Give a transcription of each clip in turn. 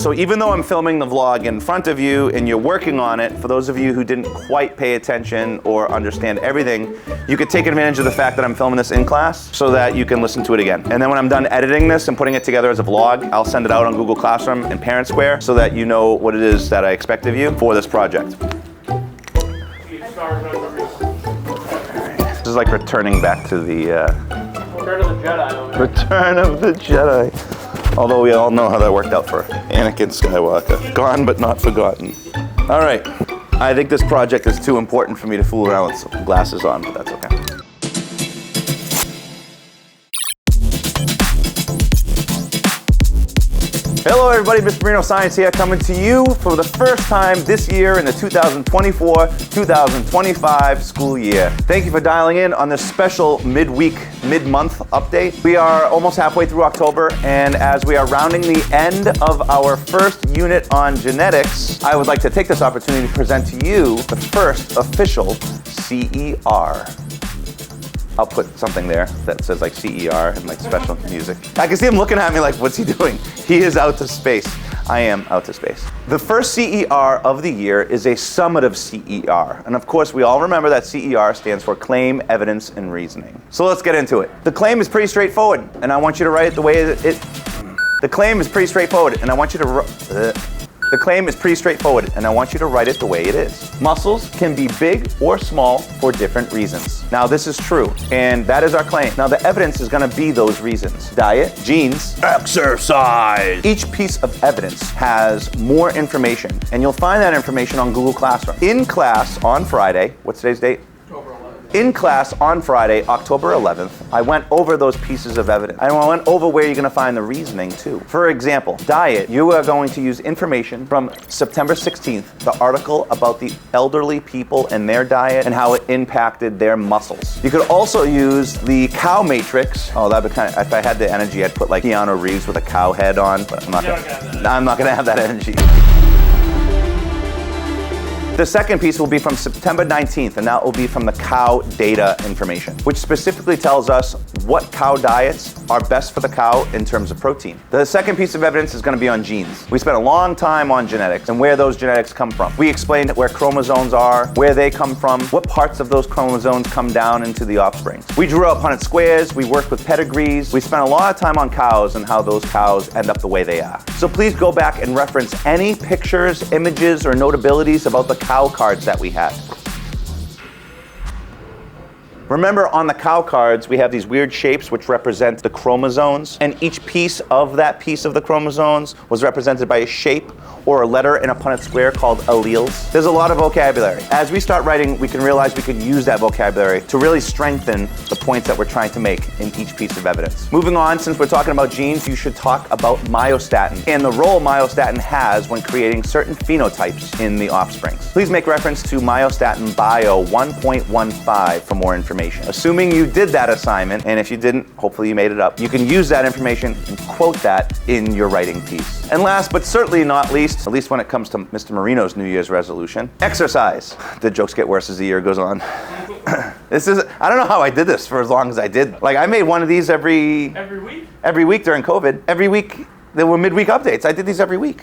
So even though I'm filming the vlog in front of you and you're working on it, for those of you who didn't quite pay attention or understand everything, you could take advantage of the fact that I'm filming this in class so that you can listen to it again. And then when I'm done editing this and putting it together as a vlog, I'll send it out on Google Classroom and Parent Square so that you know what it is that I expect of you for this project. This is like returning back to the Return of the Jedi. Return of the Jedi. Although we all know how that worked out for Anakin Skywalker. Gone but not forgotten. All right. I think this project is too important for me to fool around with some glasses on, but that's okay. Hello everybody, MrMarinoScience here, coming to you for the first time this year in the 2024-2025 school year. Thank you for dialing in on this special mid-week, mid-month update. We are almost halfway through October, and as we are rounding the end of our first unit on genetics, I would like to take this opportunity to present to you the first official CER. I'll put something there that says like CER and like special music. I can see him looking at me like, what's he doing? He is out to space. I am out to space. The first CER of the year is a summative CER. And of course, we all remember that CER stands for Claim, Evidence, and Reasoning. So let's get into it. The claim is pretty straightforward, and I want you to write it the way The claim is pretty straightforward, and I want you to The claim is pretty straightforward, and I want you to write it the way it is. Muscles can be big or small for different reasons. Now, this is true, and that is our claim. Now, the evidence is gonna be those reasons. Diet, genes, exercise. Each piece of evidence has more information, and you'll find that information on Google Classroom. In class on Friday, what's today's date? In class on Friday, October 11th, I went over those pieces of evidence. I went over where you're gonna find the reasoning too. For example, diet, you are going to use information from September 16th, the article about the elderly people and their diet and how it impacted their muscles. You could also use the cow matrix. Oh, that'd be kind of, if I had the energy, I'd put like Keanu Reeves with a cow head on, but I'm not gonna have that energy. The second piece will be from September 19th, and that will be from the cow data information, which specifically tells us what cow diets are best for the cow in terms of protein. The second piece of evidence is going to be on genes. We spent a long time on genetics and where those genetics come from. We explained where chromosomes are, where they come from, what parts of those chromosomes come down into the offspring. We drew up Punnett squares, we worked with pedigrees, we spent a lot of time on cows and how those cows end up the way they are. So please go back and reference any pictures, images, or notabilities about the cow cards that we had. Remember, on the cow cards, we have these weird shapes which represent the chromosomes, and each piece of that piece of the chromosomes was represented by a shape or a letter in a Punnett square called alleles. There's a lot of vocabulary. As we start writing, we can realize we could use that vocabulary to really strengthen the points that we're trying to make in each piece of evidence. Moving on, since we're talking about genes, you should talk about myostatin and the role myostatin has when creating certain phenotypes in the offspring. Please make reference to Myostatin Bio 1.15 for more information. Assuming you did that assignment, and if you didn't, hopefully you made it up, you can use that information and quote that in your writing piece. And last but certainly not least, at least when it comes to Mr. Marino's New Year's resolution, exercise. The jokes get worse as the year goes on. I don't know how I did this for as long as I did. Like, I made one of these every week? Every week during COVID. Every week, there were midweek updates. I did these every week.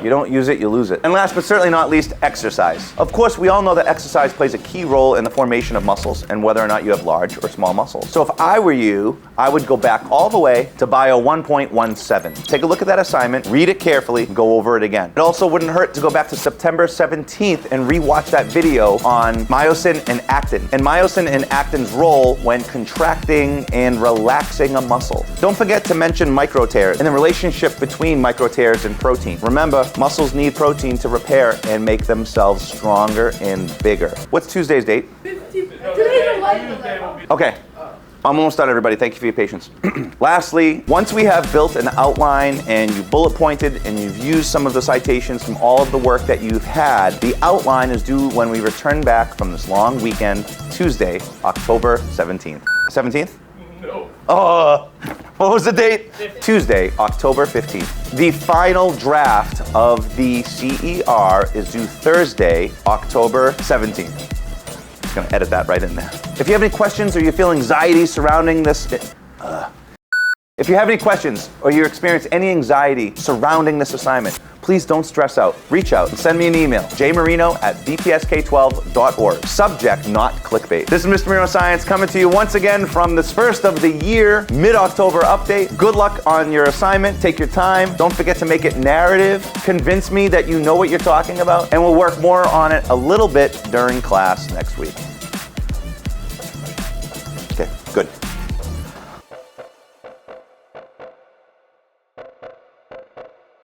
You don't use it, you lose it. And last but certainly not least, exercise. Of course, we all know that exercise plays a key role in the formation of muscles and whether or not you have large or small muscles. So if I were you, I would go back all the way to Bio 1.17. Take a look at that assignment, read it carefully, and go over it again. It also wouldn't hurt to go back to September 17th and rewatch that video on myosin and actin, and myosin and actin's role when contracting and relaxing a muscle. Don't forget to mention microtears and the relationship between microtears and protein. Remember, muscles need protein to repair and make themselves stronger and bigger. What's Tuesday's date? Okay. I'm almost done, everybody. Thank you for your patience. Lastly, once we have built an outline and you bullet pointed and you've used some of the citations from all of the work that you've had, the outline is due when we return back from this long weekend, Tuesday, October 17th. 17th? No. What was the date? 15th. Tuesday, October 15th. The final draft of the CER is due Thursday, October 17th. I'm gonna edit that right in there. If you have any questions or you feel anxiety surrounding this, If you have any questions or you experience any anxiety surrounding this assignment, please don't stress out. Reach out and send me an email, jmarino@bpsk12.org. Subject, not clickbait. This is Mr. Marino Science coming to you once again from this first of the year, mid-October update. Good luck on your assignment. Take your time. Don't forget to make it narrative. Convince me that you know what you're talking about, and we'll work more on it a little bit during class next week. Okay, good.